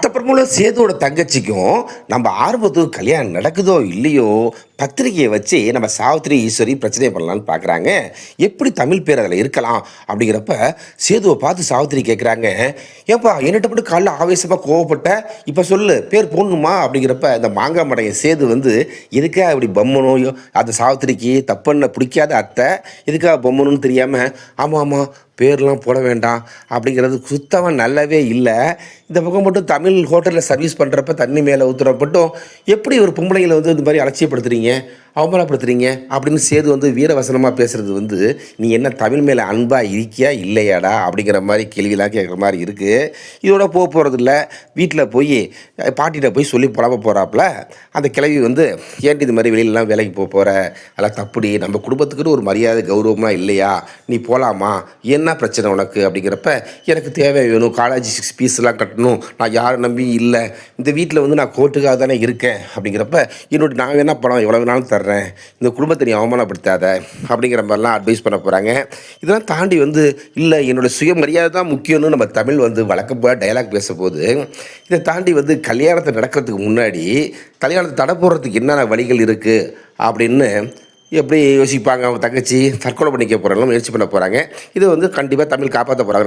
அதுக்கப்புறமுள்ள சேதுவோட தங்கச்சிக்கும் நம்ம ஆர்வத்துக்கு கல்யாணம் நடக்குதோ இல்லையோ பத்திரிகையை வச்சு நம்ம சாவித்திரி ஈஸ்வரி பிரச்சனை பண்ணலான்னு பார்க்குறாங்க. எப்படி தமிழ் பேர் அதில் இருக்கலாம் அப்படிங்கிறப்ப சேதுவை பார்த்து சாவித்திரி கேட்குறாங்க, ஏப்பா என்னட்ட மட்டும் காலைல ஆவேசமாக கோவப்பட்ட, இப்போ சொல்லு பேர் போடணுமா அப்படிங்கிறப்ப இந்த மாங்காய் மடைய சேது வந்து எதுக்காக இப்படி பொம்மனோ அந்த சாவித்திரிக்கு தப்புன்னு பிடிக்காத அத்தை எதுக்காக பொம்மனுன்னு தெரியாமல் ஆமாம் ஆமாம் பேர்லாம் போட வேண்டாம் அப்படிங்கிறது சுத்தமாக நல்லாவே இல்லை. இந்த பக்கம் மட்டும் தமிழ் ஹோட்டலில் சர்வீஸ் பண்ணுறப்ப தண்ணி மேலே ஊற்றுறப்பட்டும் எப்படி ஒரு பொம்பளைங்களை வந்து இந்த மாதிரி அலட்சியப்படுத்துறீங்க, அவமானப்படுத்துறீங்க அப்படின்னு சேது வந்து வீரவசனமாக பேசுகிறது வந்து நீ என்ன தமிழ் மேலே அன்பாக இருக்கியா இல்லையாடா அப்படிங்கிற மாதிரி கேள்வியெல்லாம் கேட்குற மாதிரி இருக்குது. இதோட போக போகிறதில்ல, வீட்டில் போய் பாட்டிகிட்ட போய் சொல்லி புலம்ப போகிறாப்புல அந்த கிழவி வந்து ஏன்டி இது மாதிரி வெளியிலலாம் வேலைக்கு போகிற, அதெல்லாம் தப்புடி, நம்ம குடும்பத்துக்குன்னு ஒரு மரியாதை கௌரவமாக இல்லையா, நீ போகலாமா, என்ன பிரச்சனை உனக்கு அப்படிங்கிறப்ப எனக்கு தேவை வேணும், காலேஜ் ஃபீஸ்லாம் கட்டணும், நான் யாரை நம்பி இல்லை, இந்த வீட்டில் வந்து நான் கோர்ட்டுக்காக தானே இருக்கேன் அப்படிங்கிறப்ப என்னோட நான் வேணா பணம் எவ்வளோ வேணாலும் தர்றேன், இந்த குடும்பத்தை நீ அவமானப்படுத்தாத அப்படிங்கிற மாதிரிலாம் அட்வைஸ் பண்ண போகிறாங்க. இதெல்லாம் தாண்டி வந்து இல்லை என்னோடய சுயமரியாதை தான் முக்கியம்னு நம்ம தமிழ் வந்து வழக்கம் போல் டைலாக் பேசும்போது இதை தாண்டி வந்து கல்யாணத்தை நடக்கிறதுக்கு முன்னாடி கல்யாணத்தை தடை போடுறதுக்கு என்னென்ன வழிகள் இருக்குது அப்படின்னு எப்படி யோசிப்பாங்க. அவங்க தங்கச்சி தற்கொலை பண்ணிக்க போகிறாங்களும் முயற்சி பண்ண போகிறாங்க. இதை வந்து கண்டிப்பாக தமிழ் காப்பாற்ற போகிறாங்க.